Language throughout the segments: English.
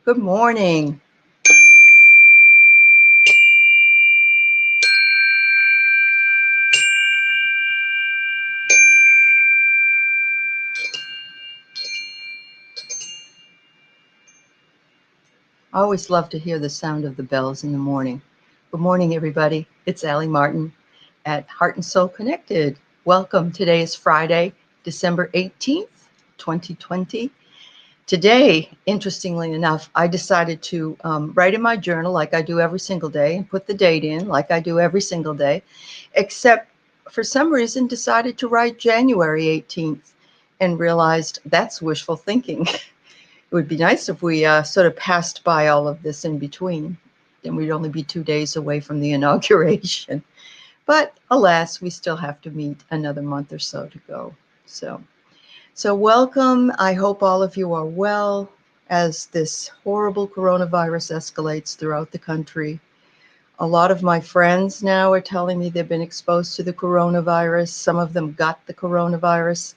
Good morning. I always love to hear the sound of the bells in the morning. Good morning, everybody. It's Aley Martin at Heart and Soul Connected. Welcome. Today is Friday, December 18th, 2020. Today, interestingly enough, I decided to write in my journal like I do every single day and put the date in like I do every single day, except for some reason decided to write January 18th and realized that's wishful thinking. It would be nice if we sort of passed by all of this in between. Then we'd only be 2 days away from the inauguration. But alas, we still have to meet another month or so to go. So welcome. I hope all of you are well as this horrible coronavirus escalates throughout the country. A lot of my friends now are telling me they've been exposed to the coronavirus. Some of them got the coronavirus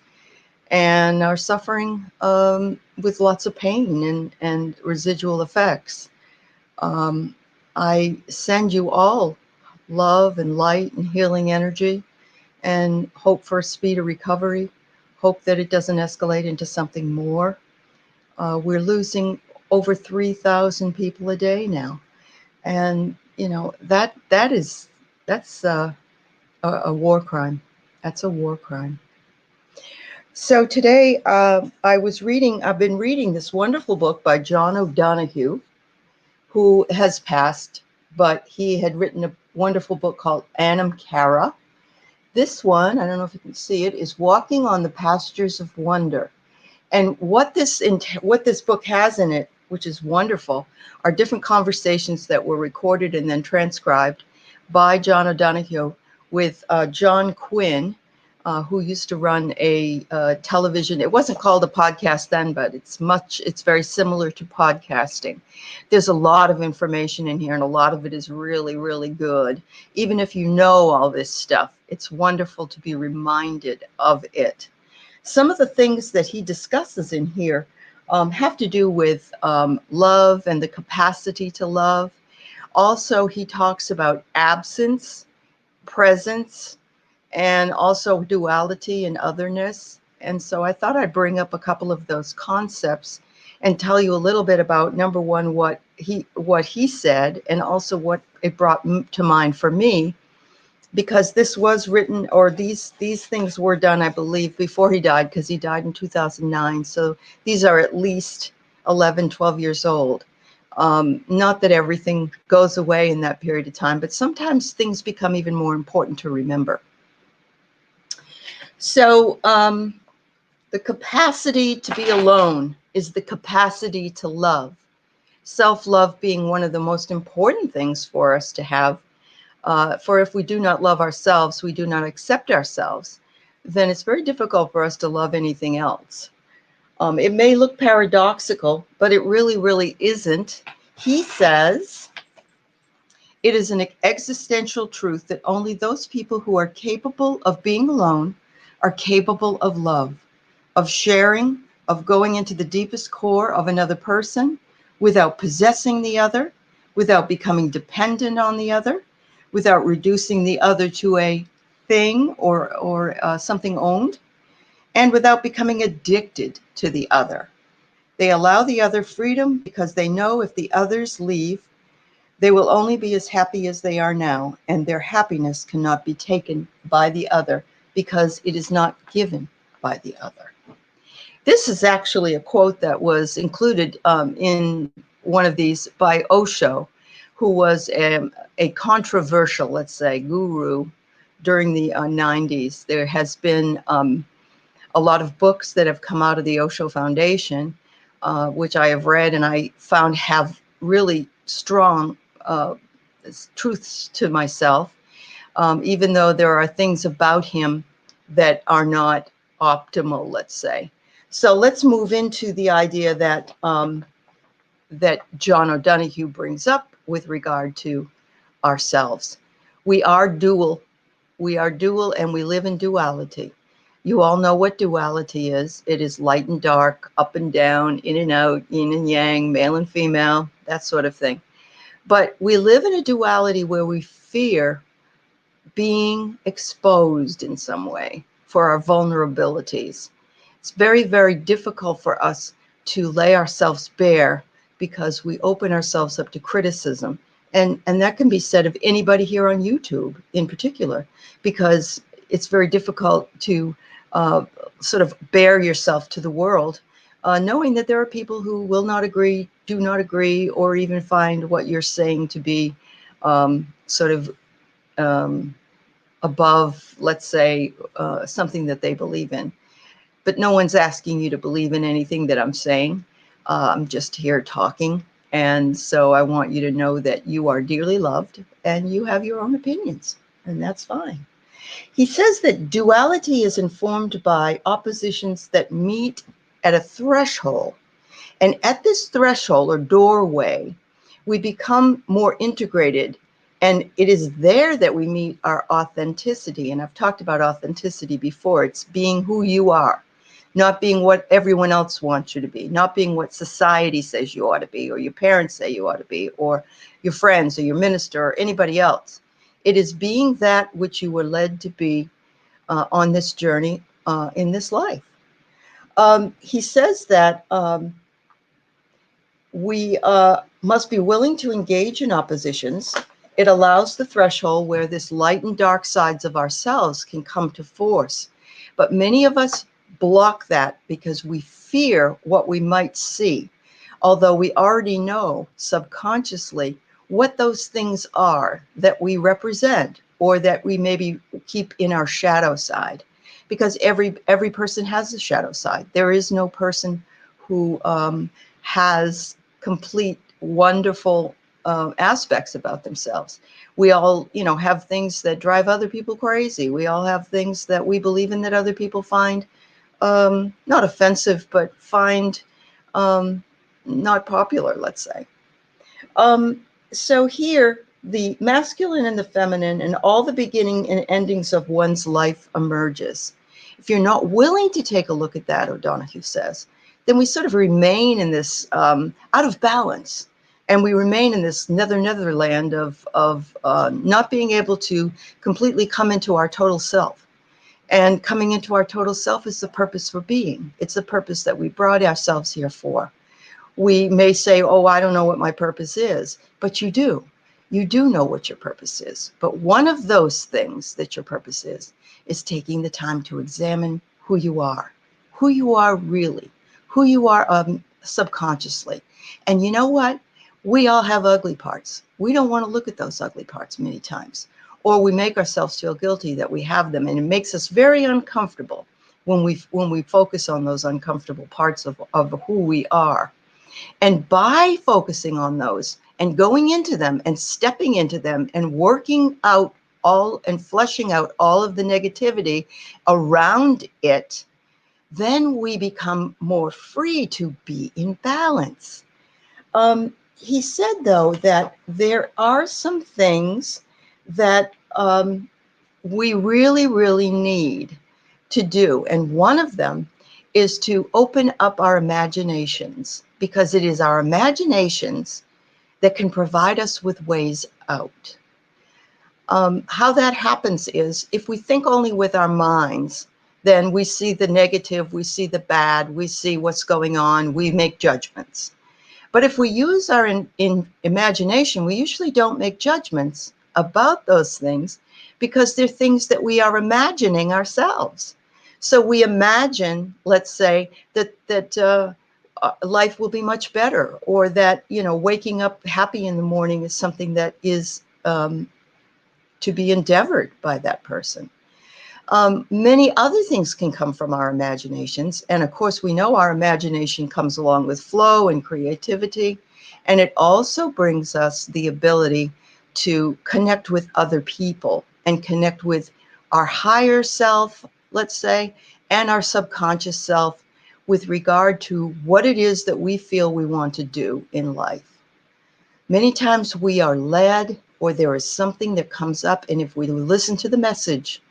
and are suffering with lots of pain and residual effects. I send you all love and light and healing energy and hope for a speedy recovery, hope that it doesn't escalate into something more. We're losing over 3,000 people a day now. And, you know, that's a war crime. That's a war crime. So today I've been reading this wonderful book by John O'Donohue, who has passed, but he had written a wonderful book called Anam Cara. This one, I don't know if you can see it, is Walking on the Pastures of Wonder. And what this book has in it, which is wonderful, are different conversations that were recorded and then transcribed by John O'Donohue with John Quinn, who used to run a television. It wasn't called a podcast then, but it's very similar to podcasting. There's a lot of information in here, and a lot of it is really, really good. Even if you know all this stuff, it's wonderful to be reminded of it. Some of the things that he discusses in here have to do with love and the capacity to love. Also, he talks about absence, presence, and also duality and otherness. And so I thought I'd bring up a couple of those concepts and tell you a little bit about, number one, what he said, and also what it brought to mind for me, because this was written, or these things were done, I believe, before he died, because he died in 2009. So these are at least 11, 12 years old. Not that everything goes away in that period of time, but sometimes things become even more important to remember. So the capacity to be alone is the capacity to love. Self-love being one of the most important things for us to have. For if we do not love ourselves, we do not accept ourselves, then it's very difficult for us to love anything else. It may look paradoxical, but it really, really isn't. He says, it is an existential truth that only those people who are capable of being alone are capable of love, of sharing, of going into the deepest core of another person without possessing the other, without becoming dependent on the other, without reducing the other to a thing or something owned, and without becoming addicted to the other. They allow the other freedom because they know if the others leave, they will only be as happy as they are now, and their happiness cannot be taken by the other because it is not given by the other. This is actually a quote that was included in one of these by Osho, who was a controversial, let's say, guru during the 90s. There has been a lot of books that have come out of the Osho Foundation, which I have read and I found have really strong truths to myself, even though there are things about him that are not optimal, let's say. So let's move into the idea that that John O'Donohue brings up with regard to ourselves. We are dual. We are dual, and we live in duality. You all know what duality is. It is light and dark, up and down, in and out, yin and yang, male and female, that sort of thing. But we live in a duality where we fear being exposed in some way for our vulnerabilities. It's very, very difficult for us to lay ourselves bare because we open ourselves up to criticism. And that can be said of anybody here on YouTube in particular, because it's very difficult to sort of bare yourself to the world, knowing that there are people who will not agree, do not agree, or even find what you're saying to be sort of above, let's say, something that they believe in. But no one's asking you to believe in anything that I'm saying. I'm just here talking. And so I want you to know that you are dearly loved and you have your own opinions, and that's fine. He says that duality is informed by oppositions that meet at a threshold. And at this threshold or doorway, we become more integrated. And it is there that we meet our authenticity. And I've talked about authenticity before. It's being who you are, not being what everyone else wants you to be, not being what society says you ought to be, or your parents say you ought to be, or your friends, or your minister, or anybody else. It is being that which you were led to be on this journey in this life. He says that we must be willing to engage in oppositions. It allows the threshold where this light and dark sides of ourselves can come to force. But many of us block that because we fear what we might see, although we already know subconsciously what those things are that we represent or that we maybe keep in our shadow side. Because every person has a shadow side. There is no person who has complete wonderful aspects about themselves. We all, have things that drive other people crazy. We all have things that we believe in that other people find not offensive, but find not popular, let's say. So here, the masculine and the feminine and all the beginning and endings of one's life emerges. If you're not willing to take a look at that, O'Donoghue says, then we sort of remain in this out of balance. And we remain in this netherland of not being able to completely come into our total self. And coming into our total self is the purpose for being. It's the purpose that we brought ourselves here for. We may say, oh, I don't know what my purpose is, but you do. You do know what your purpose is. But one of those things that your purpose is taking the time to examine who you are really, who you are subconsciously. And you know what? We all have ugly parts. We don't want to look at those ugly parts many times, or we make ourselves feel guilty that we have them. And it makes us very uncomfortable when we focus on those uncomfortable parts of who we are. And by focusing on those and going into them and stepping into them and working out all and fleshing out all of the negativity around it, then we become more free to be in balance. He said, though, that there are some things that we really, really need to do. And one of them is to open up our imaginations, because it is our imaginations that can provide us with ways out. How that happens is if we think only with our minds, then we see the negative, we see the bad, we see what's going on, we make judgments. But if we use our imagination, we usually don't make judgments about those things because they're things that we are imagining ourselves. So we imagine, let's say, that life will be much better, or that, waking up happy in the morning is something that is to be endeavored by that person. Many other things can come from our imaginations. And of course, we know our imagination comes along with flow and creativity. And it also brings us the ability to connect with other people and connect with our higher self, let's say, and our subconscious self with regard to what it is that we feel we want to do in life. Many times we are led, or there is something that comes up, and if we listen to the message,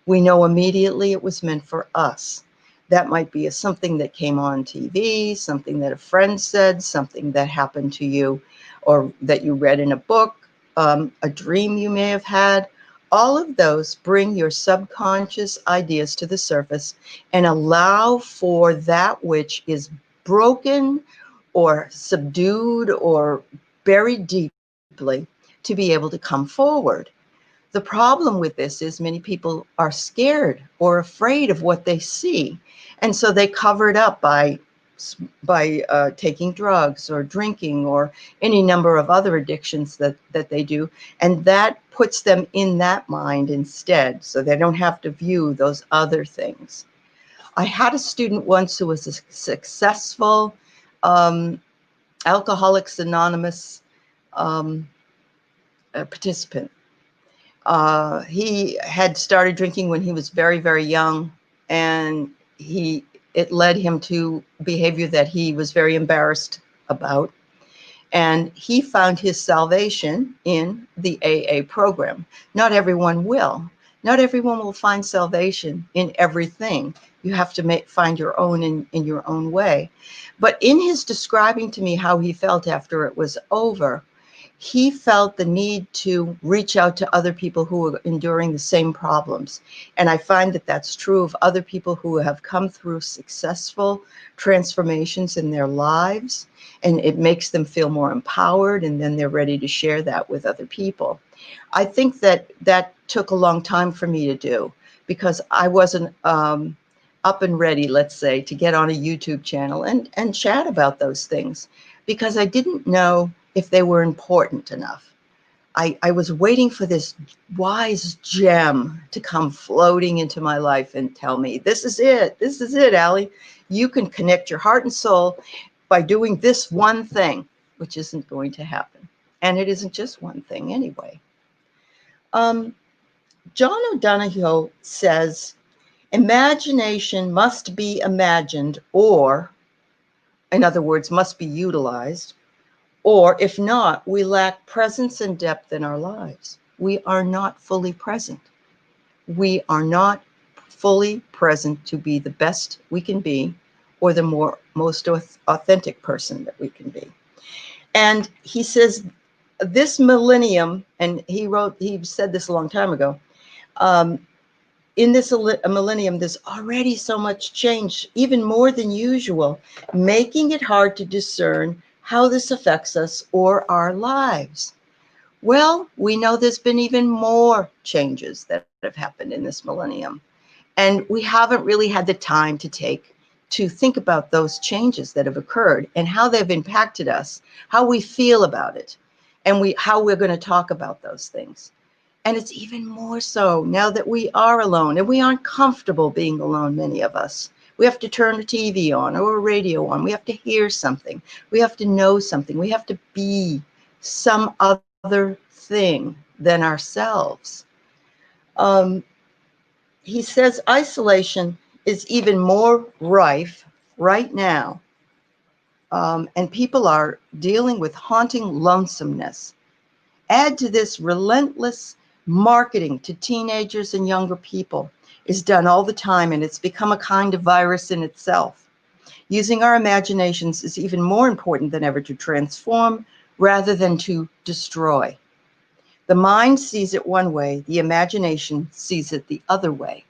We know immediately it was meant for us. That might be something that came on TV, something that a friend said, something that happened to you, or that you read in a book, a dream you may have had. All of those bring your subconscious ideas to the surface and allow for that which is broken or subdued or buried deeply to be able to come forward. The problem with this is many people are scared or afraid of what they see. And so they cover it up by taking drugs or drinking or any number of other addictions that they do. And that puts them in that mind instead, so they don't have to view those other things. I had a student once who was a successful Alcoholics Anonymous participant. He had started drinking when he was very, very young, and it led him to behavior that he was very embarrassed about. And he found his salvation in the AA program. Not everyone will. Not everyone will find salvation in everything. You have to find your own in your own way. But in his describing to me how he felt after it was over, he felt the need to reach out to other people who were enduring the same problems. And I find that that's true of other people who have come through successful transformations in their lives, and it makes them feel more empowered, and then they're ready to share that with other people. I think that took a long time for me to do, because I wasn't up and ready, let's say, to get on a YouTube channel and chat about those things, because I didn't know if they were important enough. I was waiting for this wise gem to come floating into my life and tell me, this is it, Aley. You can connect your heart and soul by doing this one thing, which isn't going to happen. And it isn't just one thing anyway. John O'Donohue says, imagination must be imagined, or, in other words, must be utilized, or if not, we lack presence and depth in our lives. We are not fully present. We are not fully present to be the best we can be, or the most authentic person that we can be. And he says this millennium, and he said this a long time ago, in this millennium, there's already so much change, even more than usual, making it hard to discern how this affects us or our lives. Well, we know there's been even more changes that have happened in this millennium, and we haven't really had the time to think about those changes that have occurred and how they've impacted us, how we feel about it, and how we're going to talk about those things. And it's even more so now that we are alone, and we aren't comfortable being alone, many of us. We have to turn the TV on or a radio on. We have to hear something. We have to know something. We have to be some other thing than ourselves. He says isolation is even more rife right now. And people are dealing with haunting lonesomeness. Add to this relentless marketing to teenagers and younger people is done all the time, and it's become a kind of virus in itself. Using our imaginations is even more important than ever to transform rather than to destroy. The mind sees it one way, the imagination sees it the other way.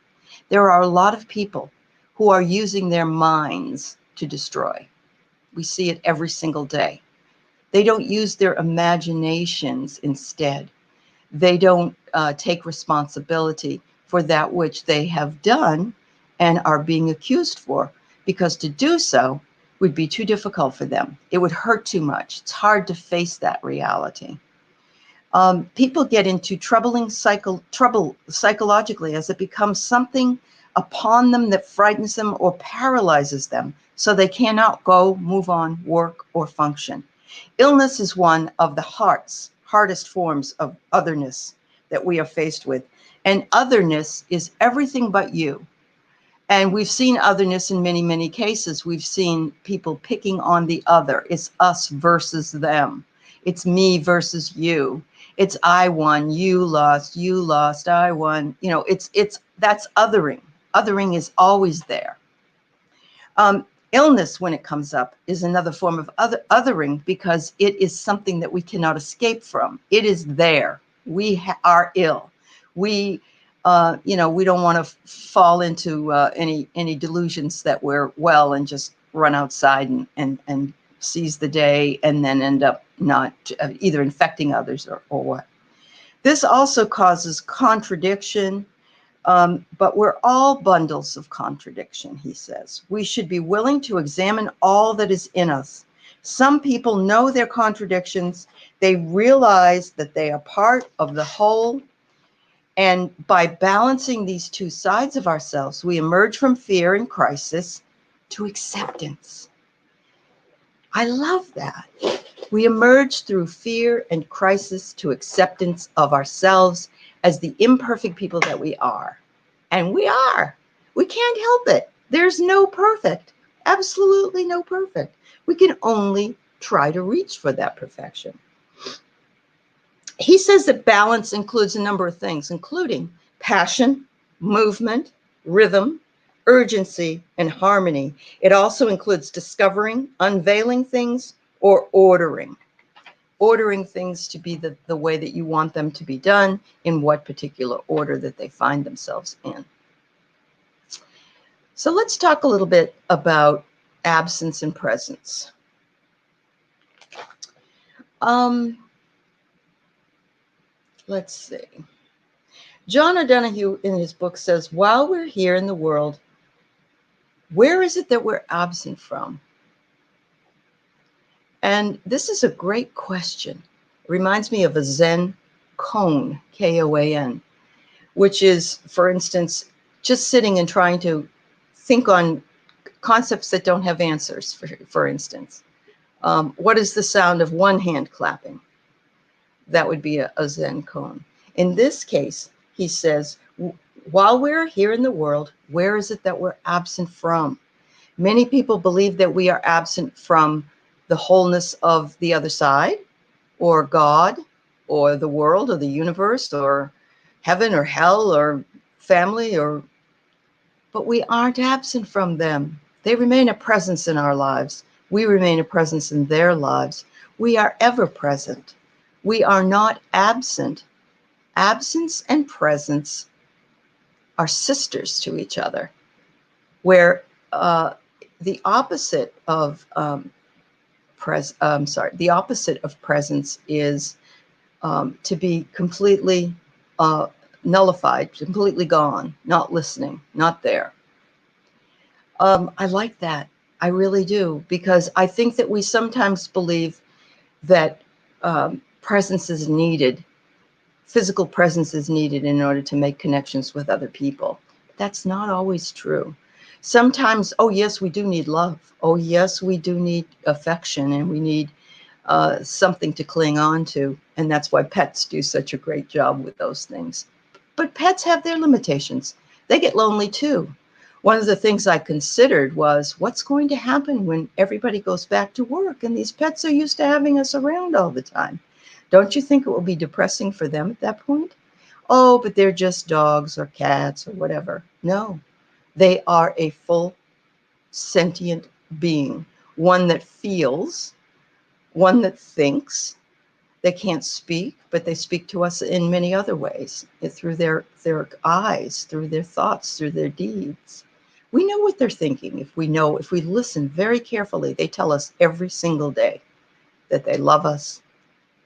There are a lot of people who are using their minds to destroy. We see it every single day. They don't use their imaginations instead. They don't take responsibility for that which they have done and are being accused for, because to do so would be too difficult for them. It would hurt too much. It's hard to face that reality. People get into trouble psychologically as it becomes something upon them that frightens them or paralyzes them, so they cannot go, move on, work, or function. Illness is one of the hardest forms of otherness that we are faced with. And otherness is everything but you. And we've seen otherness in many, many cases. We've seen people picking on the other. It's us versus them. It's me versus you. It's I won, you lost, I won. That's othering. Othering is always there. Illness, when it comes up, is another form of othering, because it is something that we cannot escape from. It is there. We are ill. We, we don't want to fall into any delusions that we're well and just run outside and seize the day, and then end up not either infecting others or what. This also causes contradiction. But we're all bundles of contradiction, he says. We should be willing to examine all that is in us. Some people know their contradictions. They realize that they are part of the whole. And by balancing these two sides of ourselves, we emerge from fear and crisis to acceptance. I love that. We emerge through fear and crisis to acceptance of ourselves as the imperfect people that we are. And we are. We can't help it. There's no perfect. Absolutely no perfect. We can only try to reach for that perfection. He says that balance includes a number of things, including passion, movement, rhythm, urgency, and harmony. It also includes discovering, unveiling things, or ordering things to be the way that you want them to be done, in what particular order that they find themselves in. So let's talk a little bit about absence and presence. Let's see. John O'Donohue in his book says, while we're here in the world, where is it that we're absent from? And this is a great question. It reminds me of a Zen koan, K-O-A-N, which is, for instance, just sitting and trying to think on concepts that don't have answers, for instance. What is the sound of one hand clapping? That would be a Zen koan. In this case, he says, while we're here in the world, where is it that we're absent from? Many people believe that we are absent from the wholeness of the other side, or God, or the world, or the universe, or heaven, or hell, or family, but we aren't absent from them. They remain a presence in our lives. We remain a presence in their lives. We are ever present. We are not absent. Absence and presence are sisters to each other, where the opposite of presence is to be completely nullified, completely gone, not listening, not there. I like that. I really do, because I think that we sometimes believe that presence is needed. Physical presence is needed in order to make connections with other people. That's not always true. Sometimes, oh yes, we do need love. Oh yes, we do need affection, and we need something to cling on to. And that's why pets do such a great job with those things. But pets have their limitations. They get lonely too. One of the things I considered was, what's going to happen when everybody goes back to work and these pets are used to having us around all the time? Don't you think it will be depressing for them at that point? Oh, but they're just dogs or cats or whatever. No, they are a full sentient being, one that feels, one that thinks. They can't speak, but they speak to us in many other ways, through their eyes, through their thoughts, through their deeds. We know what they're thinking. If we listen very carefully, they tell us every single day that they love us,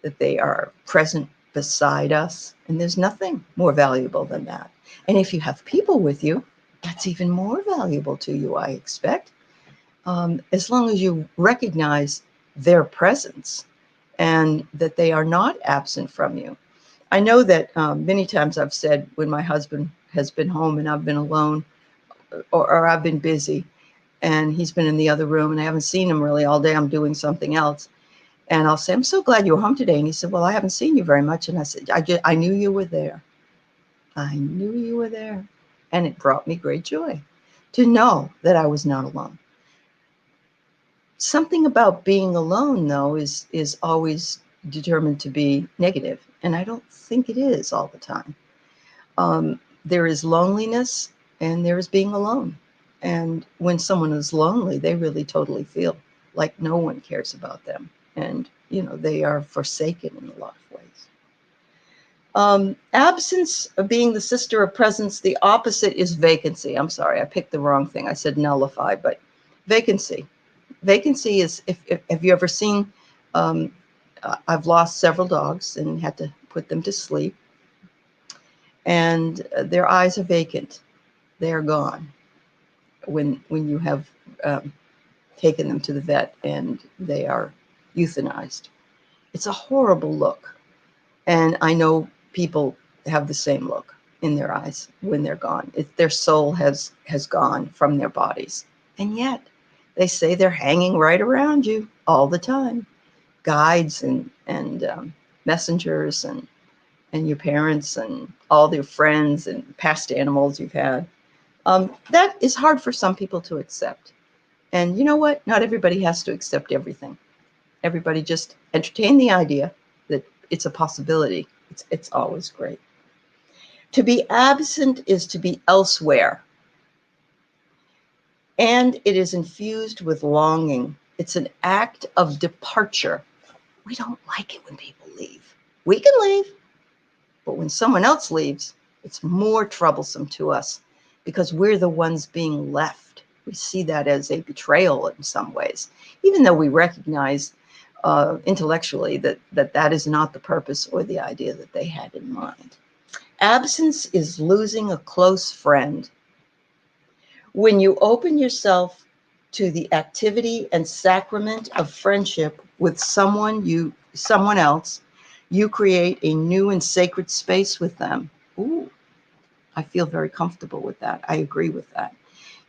that they are present beside us, and there's nothing more valuable than that. And if you have people with you, that's even more valuable to you, I expect, as long as you recognize their presence and that they are not absent from you. I know that many times I've said, when my husband has been home and I've been alone, or I've been busy and he's been in the other room and I haven't seen him really all day, I'm doing something else. And I'll say, I'm so glad you were home today. And he said, well, I haven't seen you very much. And I said, I knew you were there. I knew you were there. And it brought me great joy to know that I was not alone. Something about being alone, though, is always determined to be negative. And I don't think it is all the time. There is loneliness and there is being alone. And when someone is lonely, they really totally feel like no one cares about them. And, they are forsaken in a lot of ways. Absence of being the sister of presence, the opposite is vacancy. I'm sorry, I picked the wrong thing. I said nullify, but vacancy. Vacancy is, if have you ever seen, I've lost several dogs and had to put them to sleep. And their eyes are vacant. They are gone when you have taken them to the vet and they are euthanized. It's a horrible look. And I know people have the same look in their eyes when they're gone. Their soul has gone from their bodies. And yet they say they're hanging right around you all the time. Guides and messengers and your parents and all their friends and past animals you've had. That is hard for some people to accept. And you know what? Not everybody has to accept everything. Everybody just entertain the idea that it's a possibility. It's always great. To be absent is to be elsewhere. And it is infused with longing. It's an act of departure. We don't like it when people leave. We can leave, but when someone else leaves, it's more troublesome to us because we're the ones being left. We see that as a betrayal in some ways, even though we recognize intellectually that is not the purpose or the idea that they had in mind. Absence is losing a close friend. When you open yourself to the activity and sacrament of friendship with someone else, you create a new and sacred space with them. Ooh, I feel very comfortable with that. I agree with that.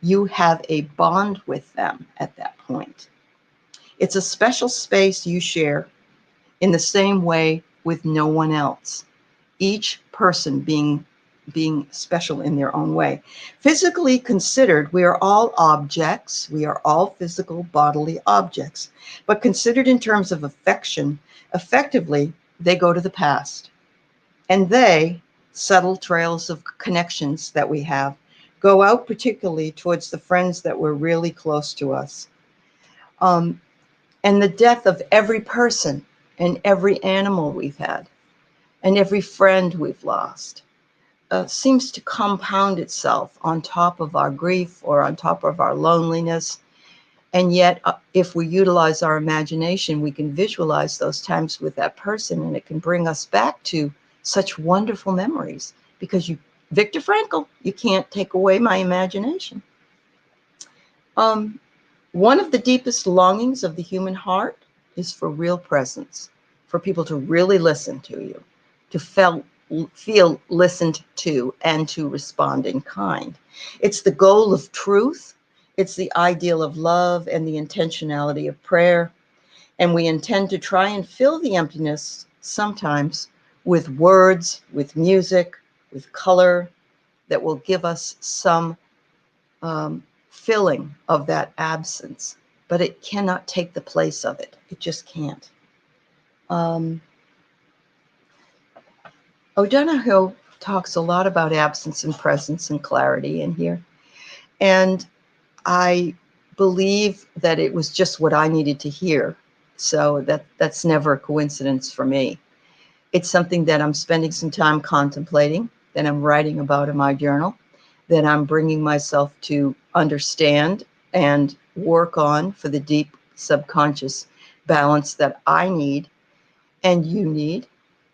You have a bond with them at that point. It's a special space you share in the same way with no one else. Each person being special in their own way. Physically considered, we are all objects. We are all physical bodily objects. But considered in terms of affection, effectively, they go to the past. And they, subtle trails of connections that we have, go out particularly towards the friends that were really close to us. And the death of every person and every animal we've had and every friend we've lost seems to compound itself on top of our grief or on top of our loneliness. And yet, if we utilize our imagination, we can visualize those times with that person, and it can bring us back to such wonderful memories. Because Viktor Frankl, you can't take away my imagination. One of the deepest longings of the human heart is for real presence, for people to really listen to you, to feel listened to, and to respond in kind. It's the goal of truth. It's the ideal of love and the intentionality of prayer. And we intend to try and fill the emptiness sometimes with words, with music, with color that will give us some filling of that absence. But it cannot take the place of it. It just can't. O'Donoghue talks a lot about absence and presence and clarity in here. And I believe that it was just what I needed to hear. So that's never a coincidence for me. It's something that I'm spending some time contemplating, that I'm writing about in my journal, that I'm bringing myself to understand and work on for the deep subconscious balance that I need and you need.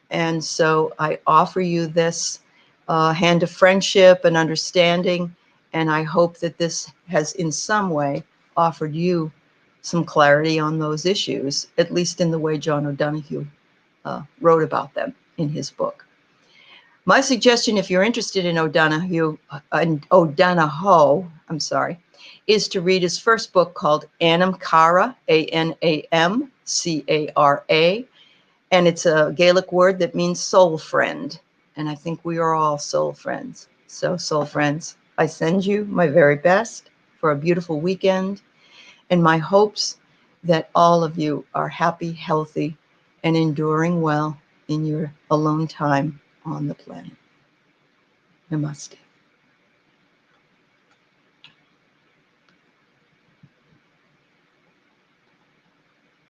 And so I offer you this hand of friendship and understanding. And I hope that this has in some way offered you some clarity on those issues, at least in the way John O'Donoghue wrote about them in his book. My suggestion, if you're interested in O'Donoghue, is to read his first book called Anam Cara, Anamcara. And it's a Gaelic word that means soul friend. And I think we are all soul friends. So soul friends, I send you my very best for a beautiful weekend and my hopes that all of you are happy, healthy, and enduring well in your alone time on the planet. Namaste.